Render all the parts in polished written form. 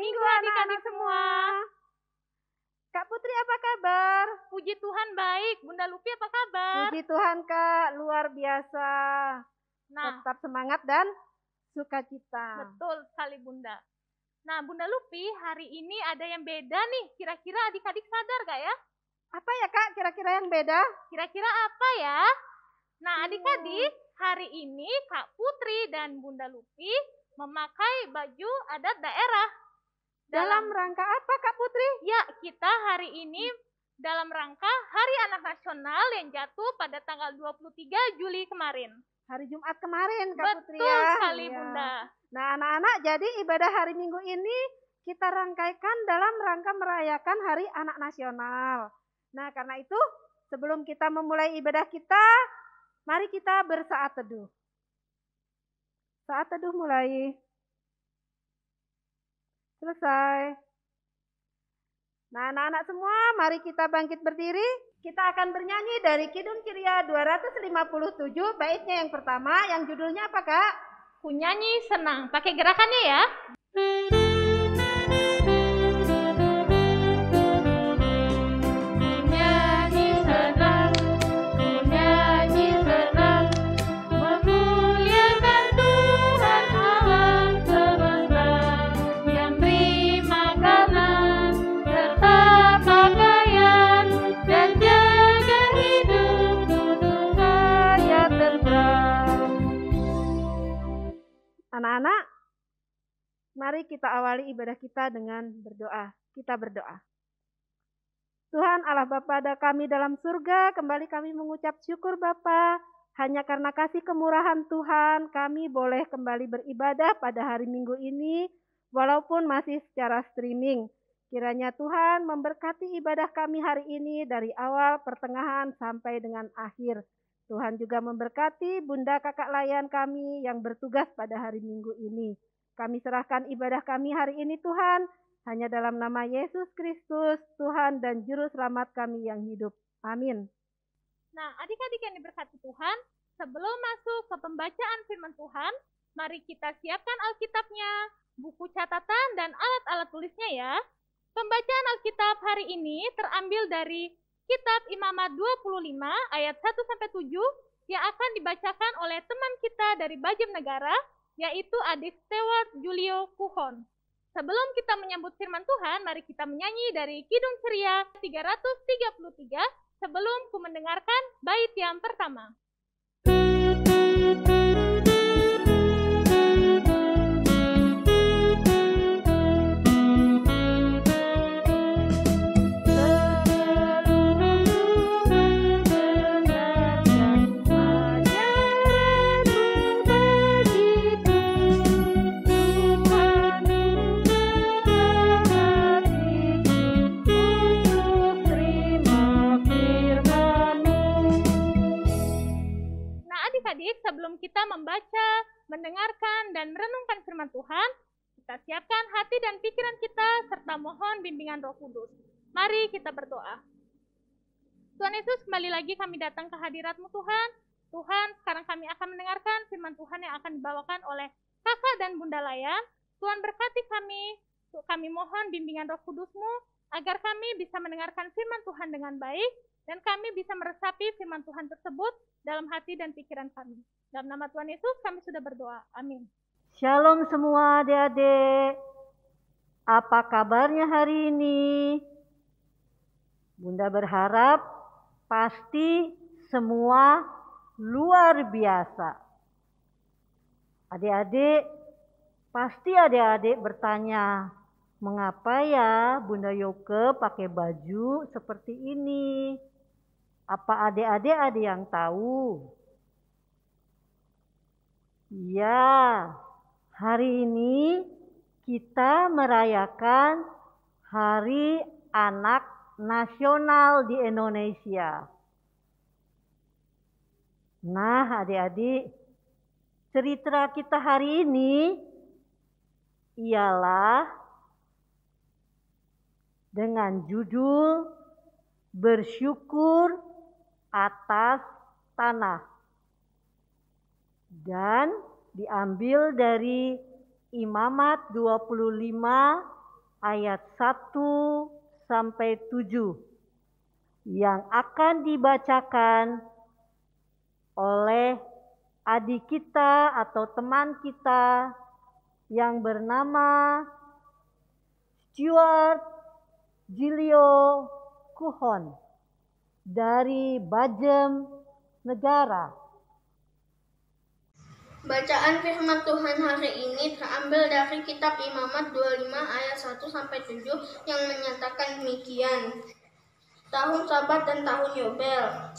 Minggu adik-adik semua. Kak Putri apa kabar? Puji Tuhan baik. Bunda Lupi apa kabar? Puji Tuhan Kak, luar biasa. Nah, Tetap semangat dan sukacita. betul sekali Bunda. Nah, Bunda Lupi, hari ini ada yang beda nih. Kira-kira adik-adik sadar gak ya? Apa ya Kak kira-kira yang beda? Kira-kira apa ya? Nah, adik-adik, hari ini Kak Putri dan Bunda Lupi memakai baju adat daerah. Dalam rangka apa Kak Putri? Ya, kita hari ini dalam rangka Hari Anak Nasional yang jatuh pada tanggal 23 Juli kemarin. Hari Jumat kemarin Kak Putri ya. Betul sekali Iya. Bunda. Nah anak-anak, jadi ibadah hari Minggu ini kita rangkaikan dalam rangka merayakan Hari Anak Nasional. Nah karena itu sebelum kita memulai ibadah kita, mari kita bersaat teduh. Saat teduh mulai. Selesai. Nah anak-anak semua, mari kita bangkit berdiri. Kita akan bernyanyi dari Kidung Ceria 257, baitnya yang pertama, yang judulnya apa Kak? Ku nyanyi senang. Pakai gerakannya ya. Anak-anak, mari kita awali ibadah kita dengan berdoa. Kita berdoa. Tuhan Allah Bapa kami dalam surga, kembali kami mengucap syukur Bapa. Hanya karena kasih kemurahan Tuhan, kami boleh kembali beribadah pada hari Minggu ini, walaupun masih secara streaming. Kiranya Tuhan memberkati ibadah kami hari ini dari awal, pertengahan, sampai dengan akhir. Tuhan juga memberkati Bunda Kakak Layan kami yang bertugas pada hari Minggu ini. Kami serahkan ibadah kami hari ini Tuhan, hanya dalam nama Yesus Kristus, Tuhan dan Juru Selamat kami yang hidup. Amin. Nah, adik-adik yang diberkati Tuhan, sebelum masuk ke pembacaan firman Tuhan, mari kita siapkan Alkitabnya, buku catatan dan alat-alat tulisnya ya. Pembacaan Alkitab hari ini terambil dari Kitab Imamat 25 ayat 1-7 yang akan dibacakan oleh teman kita dari Bajem Negara, yaitu Adik Stewart Julio Kuhon. Sebelum kita menyambut firman Tuhan, mari kita menyanyi dari Kidung Ceria 333 sebelum ku mendengarkan bait yang pertama. Sebelum kita membaca, mendengarkan, dan merenungkan firman Tuhan, kita siapkan hati dan pikiran kita serta mohon bimbingan Roh Kudus. Mari kita berdoa. Tuhan Yesus, kembali lagi kami datang ke hadirat-Mu Tuhan. Tuhan, sekarang kami akan mendengarkan firman Tuhan yang akan dibawakan oleh Kakak dan Bunda Layan. Tuhan berkati kami mohon bimbingan Roh Kudus-Mu agar kami bisa mendengarkan firman Tuhan dengan baik dan kami bisa meresapi firman Tuhan tersebut dalam hati dan pikiran kami. Dalam nama Tuhan Yesus kami sudah berdoa. Amin. Shalom semua adik-adik. Apa kabarnya hari ini? Bunda berharap pasti semua luar biasa. Adik-adik, pasti adik-adik bertanya, mengapa ya Bunda Yoke pakai baju seperti ini? Apa adik-adik ada yang tahu? Ya, hari ini kita merayakan Hari Anak Nasional di Indonesia. Nah, adik-adik, cerita kita hari ini ialah dengan judul Bersyukur atas tanah. Dan diambil dari Imamat 25 ayat 1 sampai 7 yang akan dibacakan oleh adik kita atau teman kita yang bernama Stuart Gilio Kuhon dari Bajem Negara. Bacaan firman Tuhan hari ini terambil dari kitab Imamat 25 ayat 1 sampai 7 yang menyatakan demikian. Tahun Sabat dan tahun Yobel.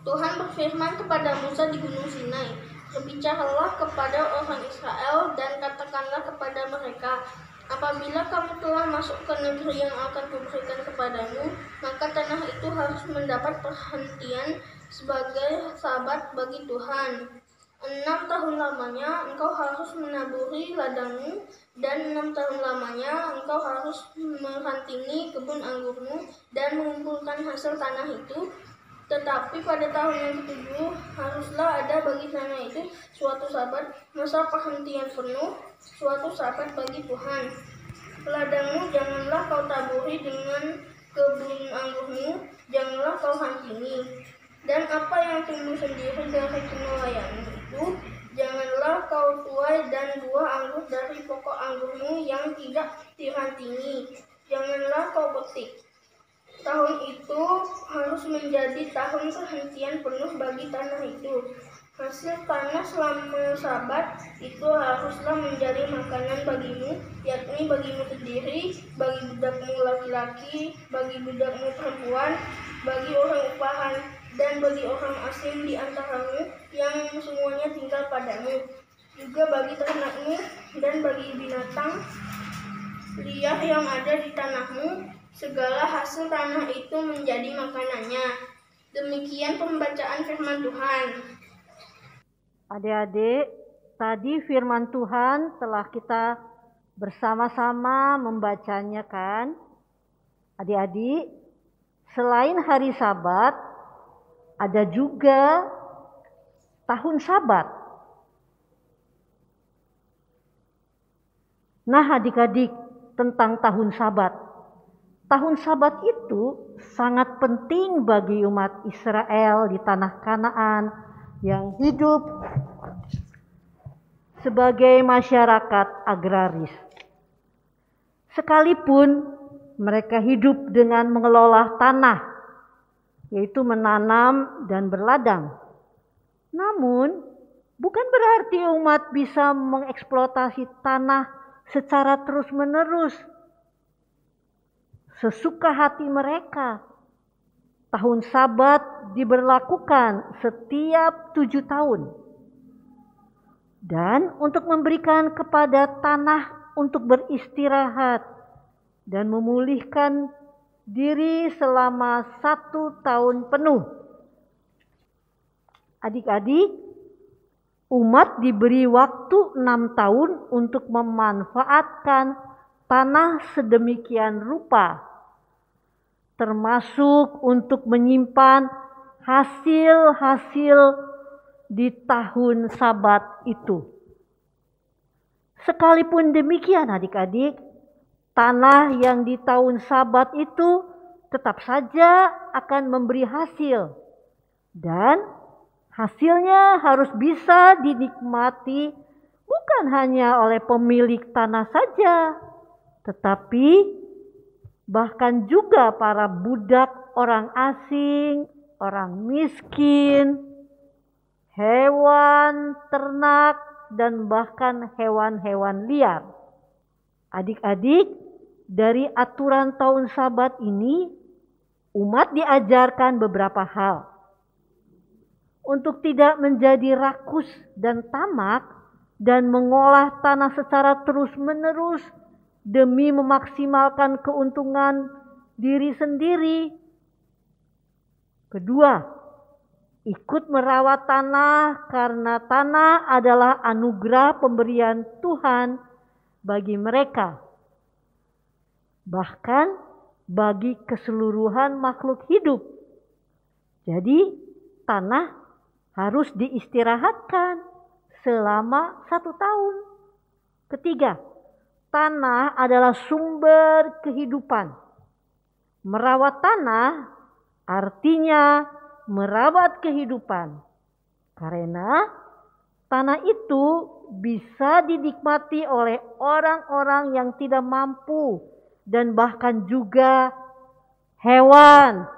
Tuhan berfirman kepada Musa di Gunung Sinai, "Berbicaralah kepada orang Israel dan katakanlah kepada mereka, apabila kamu telah masuk ke negeri yang akan kuberikan kepadamu, maka tanah itu harus mendapat perhentian sebagai sabat bagi Tuhan. 6 tahun lamanya engkau harus menaburi ladangmu, dan 6 tahun lamanya engkau harus merantini kebun anggurmu dan mengumpulkan hasil tanah itu. Tetapi pada tahun yang ke-7 haruslah ada bagi tanah itu suatu sabat, masa perhentian penuh, suatu sabat bagi Tuhan. Ladangmu janganlah kau taburi dengan kebun anggurmu, janganlah kau hantini. Dan apa yang tumbuh sendiri dari penilaianmu itu, janganlah kau tuai, dan buah anggur dari pokok anggurmu yang tidak dirantini, janganlah kau petik. Tahun itu harus menjadi tahun perhentian penuh bagi tanah itu. Hasil tanah selama sabat itu haruslah menjadi makanan bagimu, yakni bagimu sendiri, bagi budakmu laki-laki, bagi budakmu perempuan, bagi orang upahan, dan bagi orang asing di antaramu yang semuanya tinggal padamu, juga bagi ternakmu dan bagi binatang liar yang ada di tanahmu, segala hasil tanah itu menjadi makanannya." Demikian pembacaan firman Tuhan. Adik-adik, tadi firman Tuhan telah kita bersama-sama membacanya kan? Adik-adik, selain hari Sabat, ada juga tahun Sabat. Nah adik-adik, tentang tahun Sabat. Tahun Sabat itu sangat penting bagi umat Israel di tanah Kanaan yang hidup sebagai masyarakat agraris. Sekalipun mereka hidup dengan mengelola tanah, yaitu menanam dan berladang. Namun, bukan berarti umat bisa mengeksploitasi tanah secara terus-menerus, sesuka hati mereka. Tahun Sabat diberlakukan setiap 7 tahun. Dan untuk memberikan kepada tanah untuk beristirahat dan memulihkan diri selama 1 tahun penuh. Adik-adik, umat diberi waktu 6 tahun untuk memanfaatkan tanah sedemikian rupa, termasuk untuk menyimpan hasil-hasil di tahun Sabat itu. Sekalipun demikian adik-adik, tanah yang di tahun Sabat itu tetap saja akan memberi hasil. Dan hasilnya harus bisa dinikmati bukan hanya oleh pemilik tanah saja, tetapi bahkan juga para budak orang asing, orang miskin, hewan ternak, dan bahkan hewan-hewan liar. Adik-adik, dari aturan tahun Sabat ini, umat diajarkan beberapa hal. Untuk tidak menjadi rakus dan tamak, dan mengolah tanah secara terus-menerus demi memaksimalkan keuntungan diri sendiri. Kedua, ikut merawat tanah karena tanah adalah anugerah pemberian Tuhan bagi mereka. Bahkan bagi keseluruhan makhluk hidup. Jadi tanah harus diistirahatkan selama 1 tahun. Ketiga, tanah adalah sumber kehidupan. Merawat tanah artinya merawat kehidupan. Karena tanah itu bisa dinikmati oleh orang-orang yang tidak mampu dan bahkan juga hewan,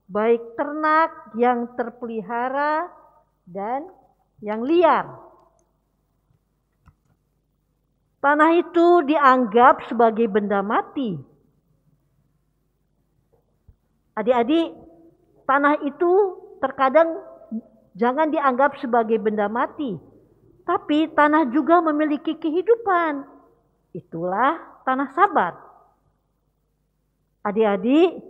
baik ternak yang terpelihara dan yang liar. Tanah itu dianggap sebagai benda mati. Adik-adik, tanah itu terkadang jangan dianggap sebagai benda mati, tapi tanah juga memiliki kehidupan. Itulah tanah Sabat. Adik-adik,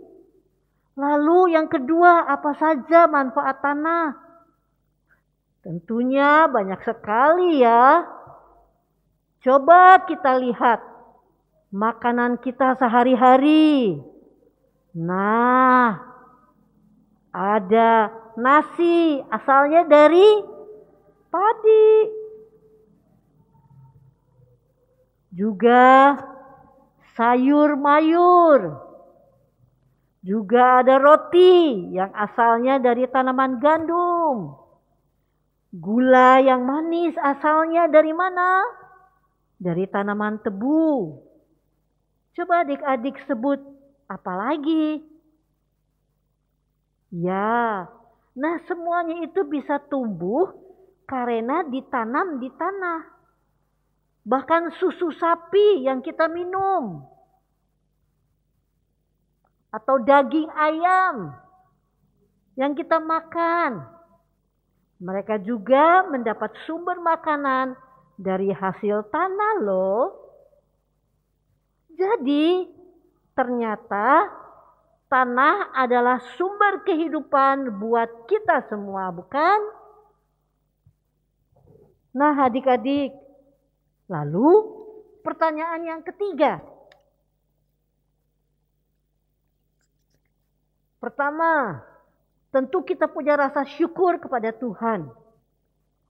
lalu yang kedua, apa saja manfaat tanah? Tentunya banyak sekali ya. Coba kita lihat makanan kita sehari-hari. Nah, ada nasi asalnya dari padi. Juga sayur-mayur. Juga ada roti yang asalnya dari tanaman gandum. Gula yang manis asalnya dari mana? Dari tanaman tebu. Coba adik-adik sebut apa lagi? Ya, nah semuanya itu bisa tumbuh karena ditanam di tanah. Bahkan susu sapi yang kita minum. Atau daging ayam yang kita makan. Mereka juga mendapat sumber makanan dari hasil tanah loh. Jadi ternyata tanah adalah sumber kehidupan buat kita semua, bukan? Nah adik-adik, lalu pertanyaan yang ketiga. Pertama, tentu kita punya rasa syukur kepada Tuhan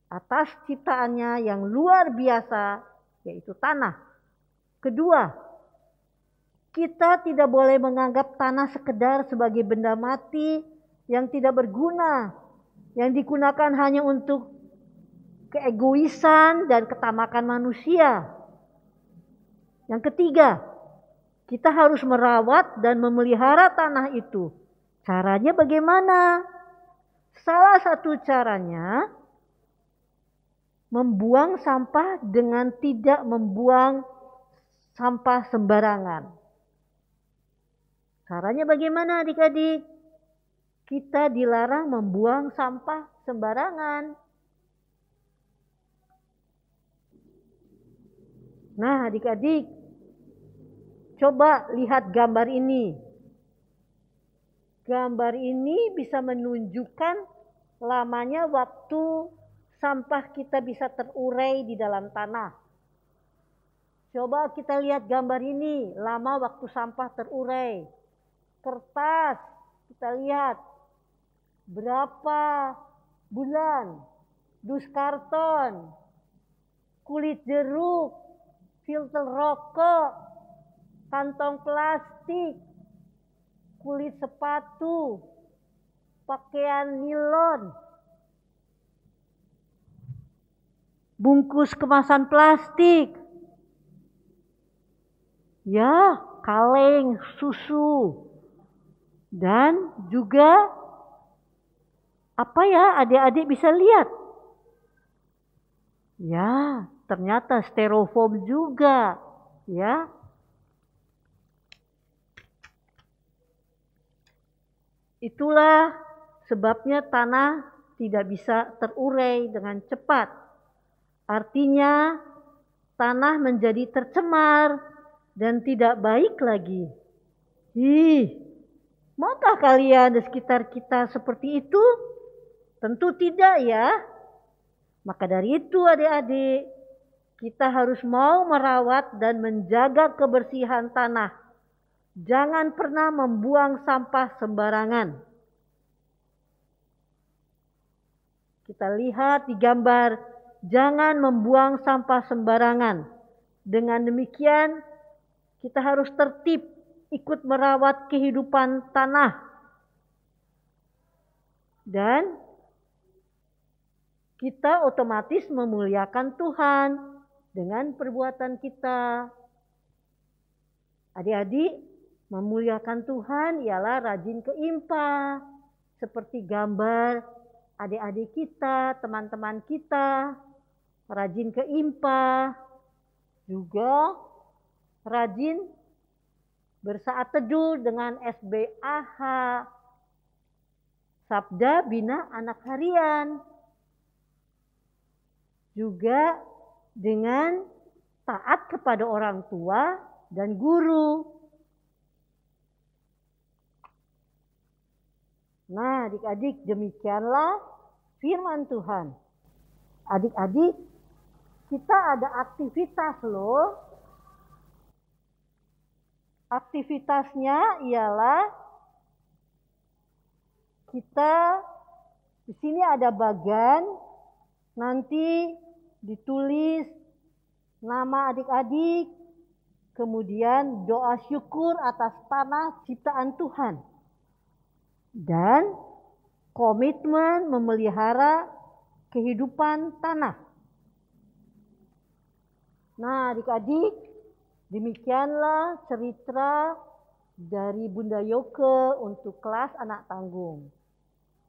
atas ciptaannya yang luar biasa, yaitu tanah. Kedua, kita tidak boleh menganggap tanah sekedar sebagai benda mati yang tidak berguna, yang digunakan hanya untuk keegoisan dan ketamakan manusia. Yang ketiga, kita harus merawat dan memelihara tanah itu. Caranya bagaimana? Salah satu caranya membuang sampah dengan tidak membuang sampah sembarangan. Caranya bagaimana adik-adik? Kita dilarang membuang sampah sembarangan. Nah adik-adik, coba lihat gambar ini. Gambar ini bisa menunjukkan lamanya waktu sampah kita bisa terurai di dalam tanah. Coba kita lihat gambar ini, lama waktu sampah terurai. Kertas, kita lihat berapa bulan. Dus karton, kulit jeruk, filter rokok, kantong plastik, kulit sepatu, pakaian nilon, bungkus kemasan plastik, ya kaleng, susu, dan juga apa ya adik-adik bisa lihat? Ya, ternyata styrofoam juga, ya. Itulah sebabnya tanah tidak bisa terurai dengan cepat. Artinya tanah menjadi tercemar dan tidak baik lagi. Maukah kalian di sekitar kita seperti itu? Tentu tidak ya. Maka dari itu adik-adik, kita harus mau merawat dan menjaga kebersihan tanah. Jangan pernah membuang sampah sembarangan. Kita lihat di gambar, jangan membuang sampah sembarangan. Dengan demikian, kita harus tertib ikut merawat kehidupan tanah. Dan kita otomatis memuliakan Tuhan dengan perbuatan kita. Adik-adik, memuliakan Tuhan ialah rajin ke IMPA. Seperti gambar adik-adik kita, teman-teman kita, rajin ke IMPA. Juga rajin bersaat teduh dengan SBAH, Sabda Bina Anak Harian. Juga dengan taat kepada orang tua dan guru. Nah, adik-adik, demikianlah firman Tuhan. Adik-adik, kita ada aktivitas loh. Aktivitasnya ialah kita di sini ada bagan, nanti ditulis nama adik-adik, kemudian doa syukur atas tanah ciptaan Tuhan. Dan komitmen memelihara kehidupan tanah. Nah, adik-adik, demikianlah cerita dari Bunda Yoke untuk kelas anak tanggung.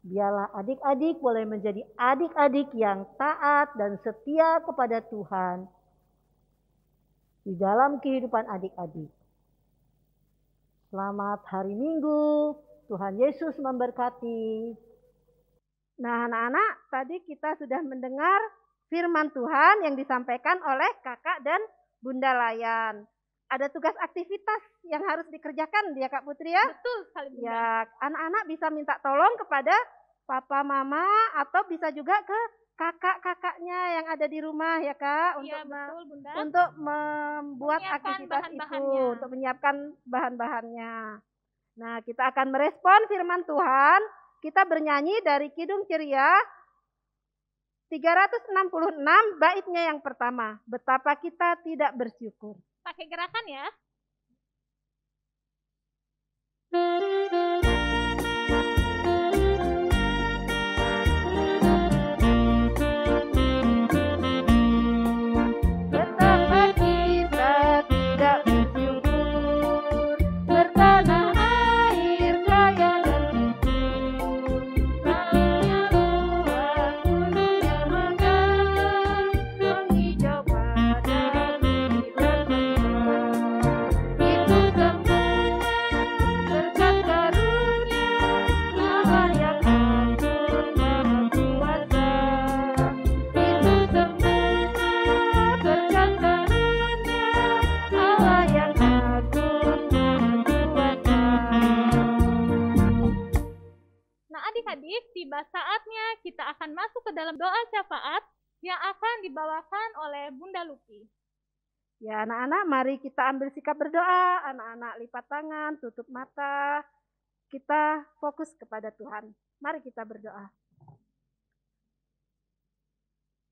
Biarlah adik-adik boleh menjadi adik-adik yang taat dan setia kepada Tuhan di dalam kehidupan adik-adik. Selamat hari Minggu. Tuhan Yesus memberkati. Nah, anak-anak, tadi kita sudah mendengar firman Tuhan yang disampaikan oleh kakak dan Bunda Layan. Ada tugas aktivitas yang harus dikerjakan ya Kak Putri ya? Betul sekali Bunda. Ya, anak-anak bisa minta tolong kepada papa mama atau bisa juga ke kakak-kakaknya yang ada di rumah ya Kak, Iya, betul Bunda. untuk membuat Menyiapkan aktivitas itu, bahan-bahannya. untuk menyiapkan bahan-bahannya. Nah, kita akan merespon firman Tuhan. Kita bernyanyi dari Kidung Ceria 366 baitnya yang pertama. Betapa kita tidak bersyukur. Pakai gerakan ya. Betapa kita tidak bersyukur, bertanah air kaya dan subur, tanahnya luas, gunungnya megah, menghijau padam bukit bermegah. Itu semua berkat karunia Allah yang agung maha kuasa. Itu semua berkat karunia Allah yang agung maha kuasa. Nah, adik-adik, tiba saatnya kita akan masuk ke dalam doa syafaat yang akan dibawakan oleh Bunda Luki. Ya anak-anak, mari kita ambil sikap berdoa. Anak-anak lipat tangan, tutup mata. Kita fokus kepada Tuhan. Mari kita berdoa.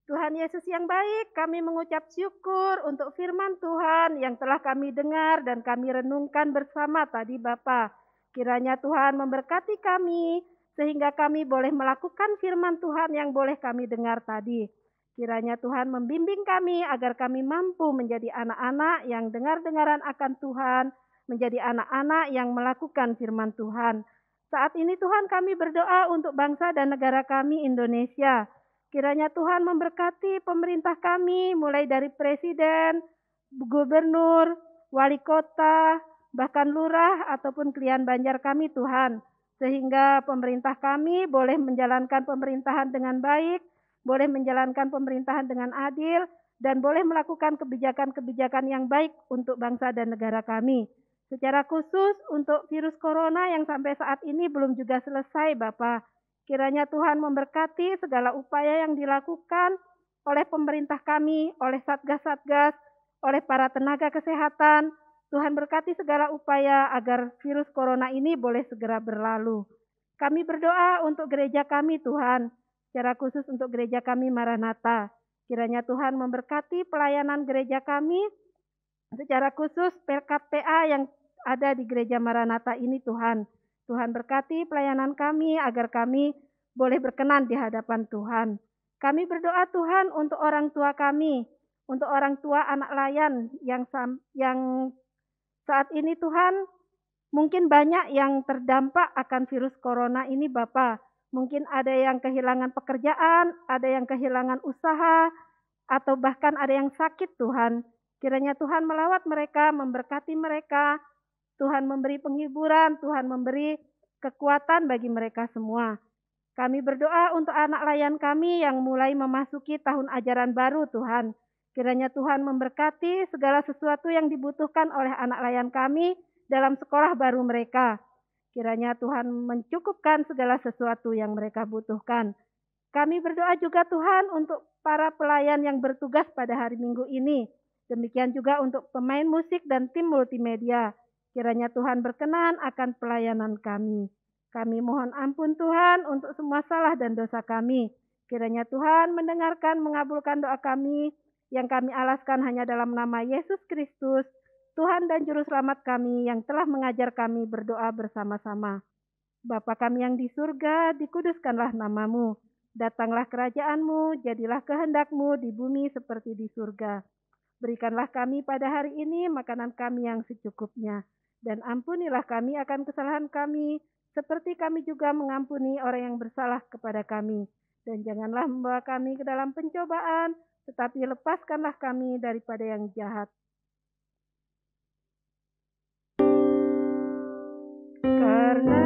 Tuhan Yesus yang baik, kami mengucap syukur untuk firman Tuhan yang telah kami dengar dan kami renungkan bersama tadi Bapa. Kiranya Tuhan memberkati kami sehingga kami boleh melakukan firman Tuhan yang boleh kami dengar tadi. Kiranya Tuhan membimbing kami agar kami mampu menjadi anak-anak yang dengar-dengaran akan Tuhan, menjadi anak-anak yang melakukan firman Tuhan. Saat ini Tuhan kami berdoa untuk bangsa dan negara kami Indonesia. Kiranya Tuhan memberkati pemerintah kami mulai dari presiden, gubernur, wali kota, bahkan lurah ataupun klien Banjar kami Tuhan. Sehingga pemerintah kami boleh menjalankan pemerintahan dengan baik, boleh menjalankan pemerintahan dengan adil, dan boleh melakukan kebijakan-kebijakan yang baik untuk bangsa dan negara kami. Secara khusus untuk virus corona yang sampai saat ini belum juga selesai Bapak. Kiranya Tuhan memberkati segala upaya yang dilakukan oleh pemerintah kami, oleh satgas-satgas, oleh para tenaga kesehatan. Tuhan berkati segala upaya agar virus corona ini boleh segera berlalu. Kami berdoa untuk gereja kami Tuhan, secara khusus untuk gereja kami Maranatha. Kiranya Tuhan memberkati pelayanan gereja kami, secara khusus PKPA yang ada di Gereja Maranatha ini Tuhan. Tuhan berkati pelayanan kami agar kami boleh berkenan di hadapan Tuhan. Kami berdoa Tuhan untuk orang tua kami, untuk orang tua anak layan yang saat ini Tuhan mungkin banyak yang terdampak akan virus corona ini Bapa. Mungkin ada yang kehilangan pekerjaan, ada yang kehilangan usaha, atau bahkan ada yang sakit Tuhan. Kiranya Tuhan melawat mereka, memberkati mereka, Tuhan memberi penghiburan, Tuhan memberi kekuatan bagi mereka semua. Kami berdoa untuk anak layan kami yang mulai memasuki tahun ajaran baru Tuhan. Kiranya Tuhan memberkati segala sesuatu yang dibutuhkan oleh anak layan kami dalam sekolah baru mereka. Kiranya Tuhan mencukupkan segala sesuatu yang mereka butuhkan. Kami berdoa juga Tuhan untuk para pelayan yang bertugas pada hari Minggu ini. Demikian juga untuk pemain musik dan tim multimedia. Kiranya Tuhan berkenan akan pelayanan kami. Kami mohon ampun Tuhan untuk semua salah dan dosa kami. Kiranya Tuhan mendengarkan, mengabulkan doa kami yang kami alaskan hanya dalam nama Yesus Kristus, Tuhan dan Juru Selamat kami yang telah mengajar kami berdoa bersama-sama. Bapa kami yang di surga, dikuduskanlah namamu. Datanglah kerajaan-Mu, jadilah kehendak-Mu di bumi seperti di surga. Berikanlah kami pada hari ini makanan kami yang secukupnya. Dan ampunilah kami akan kesalahan kami, seperti kami juga mengampuni orang yang bersalah kepada kami. Dan janganlah membawa kami ke dalam pencobaan, tetapi lepaskanlah kami daripada yang jahat. Karena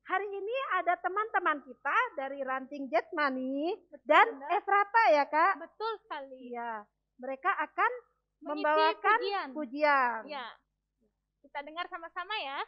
hari ini ada teman-teman kita dari Ranting Jetmani dan Efrata ya Kak? Betul sekali. Ya, mereka akan Mengisi membawakan pujian. Ya, kita dengar sama-sama ya.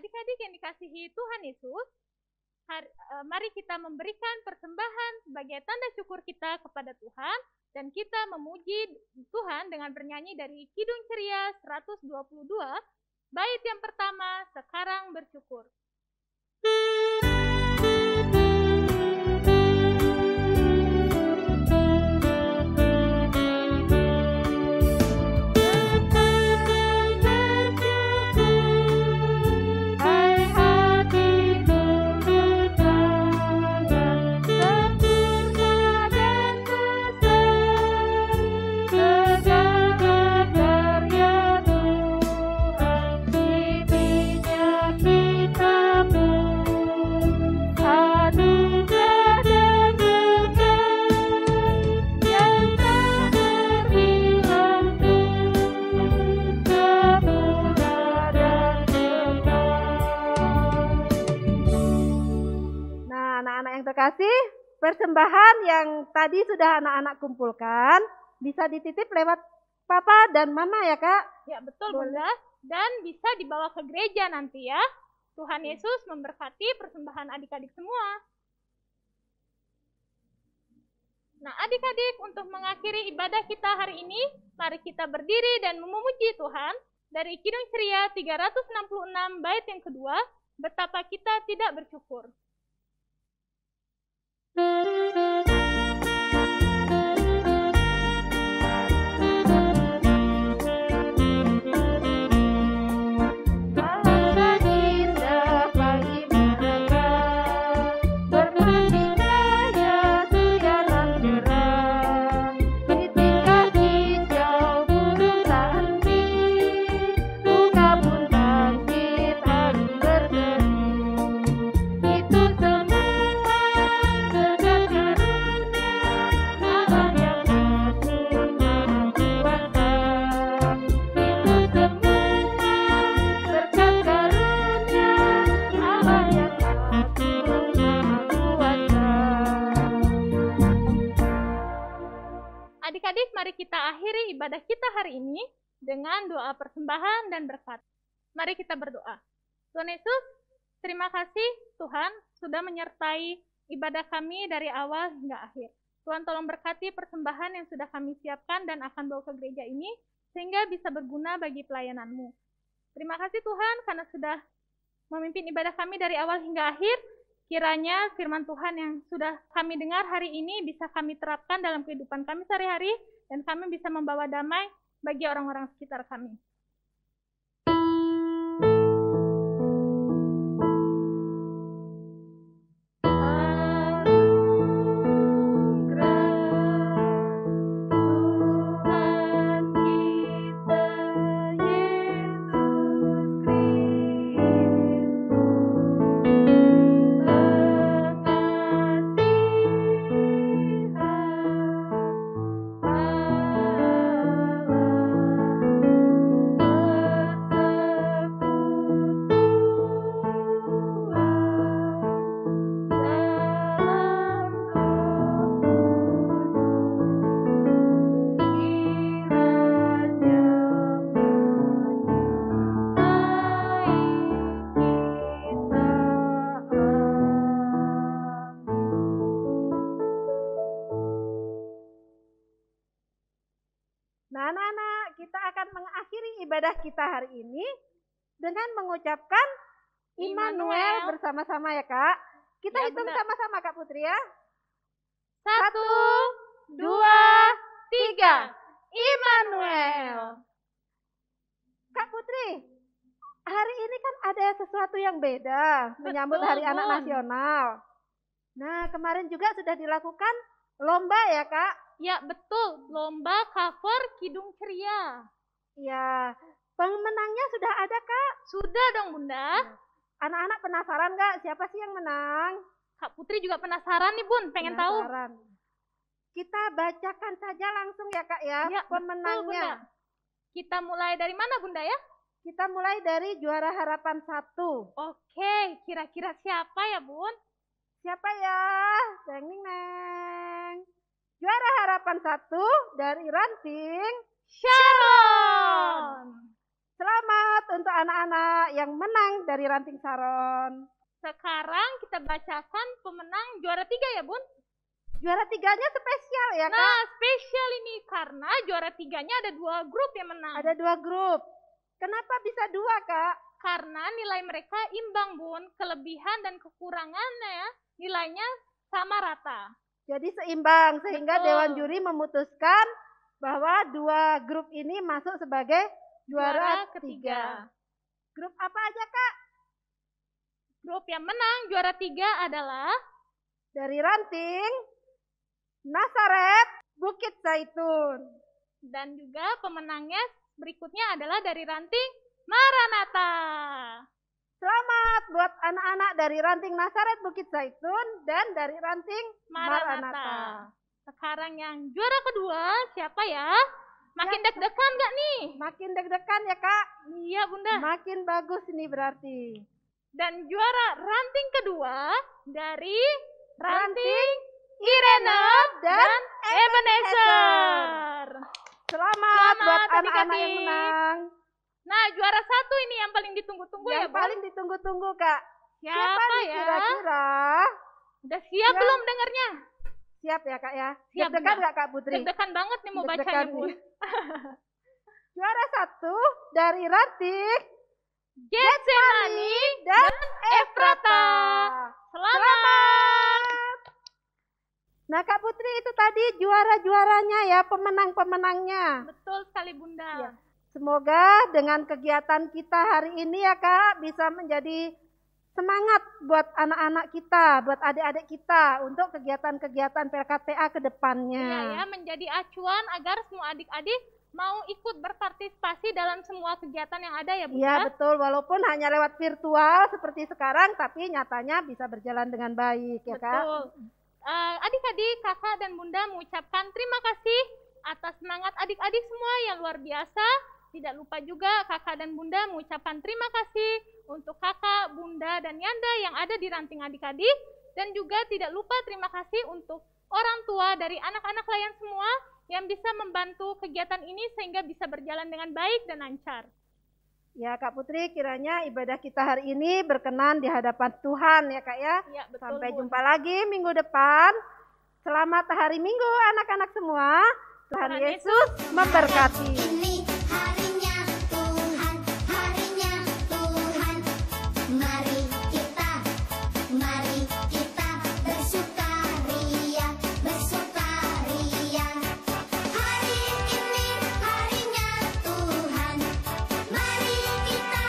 Adik-adik yang dikasihi Tuhan Yesus, mari kita memberikan persembahan sebagai tanda syukur kita kepada Tuhan, dan kita memuji Tuhan dengan bernyanyi dari Kidung Ceria 122, bait yang pertama, Sekarang Bersyukur. Terkasih, persembahan yang tadi sudah anak-anak kumpulkan bisa dititip lewat papa dan mama ya Kak? Ya betul Bunda, dan bisa dibawa ke gereja nanti ya. Tuhan Yesus memberkati persembahan adik-adik semua. Nah adik-adik, untuk mengakhiri ibadah kita hari ini, mari kita berdiri dan memuji Tuhan dari Kidung Ceria 366 bait yang kedua, betapa kita tidak bersyukur. Adik-adik, mari kita akhiri ibadah kita hari ini dengan doa persembahan dan berkat. Mari kita berdoa. Tuhan Yesus, terima kasih Tuhan sudah menyertai ibadah kami dari awal hingga akhir. Tuhan tolong berkati persembahan yang sudah kami siapkan dan akan bawa ke gereja ini, sehingga bisa berguna bagi pelayanan-Mu. Terima kasih Tuhan karena sudah memimpin ibadah kami dari awal hingga akhir. Kiranya firman Tuhan yang sudah kami dengar hari ini bisa kami terapkan dalam kehidupan kami sehari-hari, dan kami bisa membawa damai bagi orang-orang sekitar kami. Nah, anak-anak, kita akan mengakhiri ibadah kita hari ini dengan mengucapkan Immanuel bersama-sama ya Kak. Kita hitung sama-sama Kak Putri ya. 1, 2, 3. Immanuel. Kak Putri, hari ini kan ada sesuatu yang beda menyambut Hari Anak Nasional. Nah, kemarin juga sudah dilakukan lomba ya Kak? Ya betul, lomba cover Kidung Ceria. Ya, pemenangnya sudah ada Kak? Sudah dong Bunda. Anak-anak penasaran nggak siapa sih yang menang? Kak Putri juga penasaran nih Bun, pengen penasaran. Tahu. Kita bacakan saja langsung ya Kak ya, pemenangnya. Betul, Bunda. Kita mulai dari mana Bunda ya? Kita mulai dari juara harapan 1. Oke, kira-kira siapa ya Bun? Siapa ya? Neng. Juara harapan 1 dari ranting Sharon. Selamat untuk anak-anak yang menang dari ranting Sharon. Sekarang kita bacakan pemenang juara 3 ya Bun. Juara 3-nya spesial ya Kak? Nah, spesial ini karena juara 3-nya ada 2 grup yang menang. Ada 2 grup. Kenapa bisa 2 Kak? Karena nilai mereka imbang Bun, kelebihan dan kekurangannya nilainya sama rata. Jadi seimbang, sehingga Betul. Dewan Juri memutuskan bahwa 2 grup ini masuk sebagai juara 3. Grup apa aja Kak? Grup yang menang juara 3 adalah Dari Ranting, Nazaret, Bukit Zaitun. dan juga pemenangnya berikutnya adalah dari Ranting Maranatha. Selamat buat anak-anak dari Ranting Nazaret, Bukit Zaitun, dan dari Ranting Maranatha. Sekarang yang juara kedua siapa ya? Makin deg-degan gak nih? Makin deg-degan ya Kak? Iya Bunda. Makin bagus ini berarti. Dan juara ranting kedua dari Ranting Irene dan Ebenezer. Selamat buat adik-adik. anak-anak yang menang. Nah, juara 1 ini yang paling ditunggu-tunggu ya, Yang Bun. paling ditunggu-tunggu Kak. Siapa nih ya? kira-kira? Udah siap Ya. belum dengarnya? Siap ya Kak ya? Siap, Deg-degan Bunda. nggak Kak Putri? Deg-degan banget nih mau Deg-degan bacanya, nih. Bun. Juara 1 dari Ranting Getsemani dan Efrata. Selamat. Nah Kak Putri itu tadi juara-juaranya ya, pemenang-pemenangnya. Betul sekali Bunda. Ya. Semoga dengan kegiatan kita hari ini ya Kak bisa menjadi semangat buat anak-anak kita, buat adik-adik kita untuk kegiatan-kegiatan PLKTA ke depannya. Iya ya, menjadi acuan agar semua adik-adik mau ikut berpartisipasi dalam semua kegiatan yang ada ya Bunda. Iya betul, walaupun hanya lewat virtual seperti sekarang, tapi nyatanya bisa berjalan dengan baik ya Kak. Betul. Adik-adik, kakak dan bunda mengucapkan terima kasih atas semangat adik-adik semua yang luar biasa. Tidak lupa juga kakak dan bunda mengucapkan terima kasih untuk kakak, bunda, dan Yanda yang ada di ranting adik-adik. Dan juga tidak lupa terima kasih untuk orang tua dari anak-anak layan semua yang bisa membantu kegiatan ini sehingga bisa berjalan dengan baik dan lancar. Ya Kak Putri, kiranya ibadah kita hari ini berkenan di hadapan Tuhan ya Kak ya. Ya, betul, Sampai Bun. jumpa lagi minggu depan. Selamat hari Minggu anak-anak semua. Tuhan Yesus memberkati.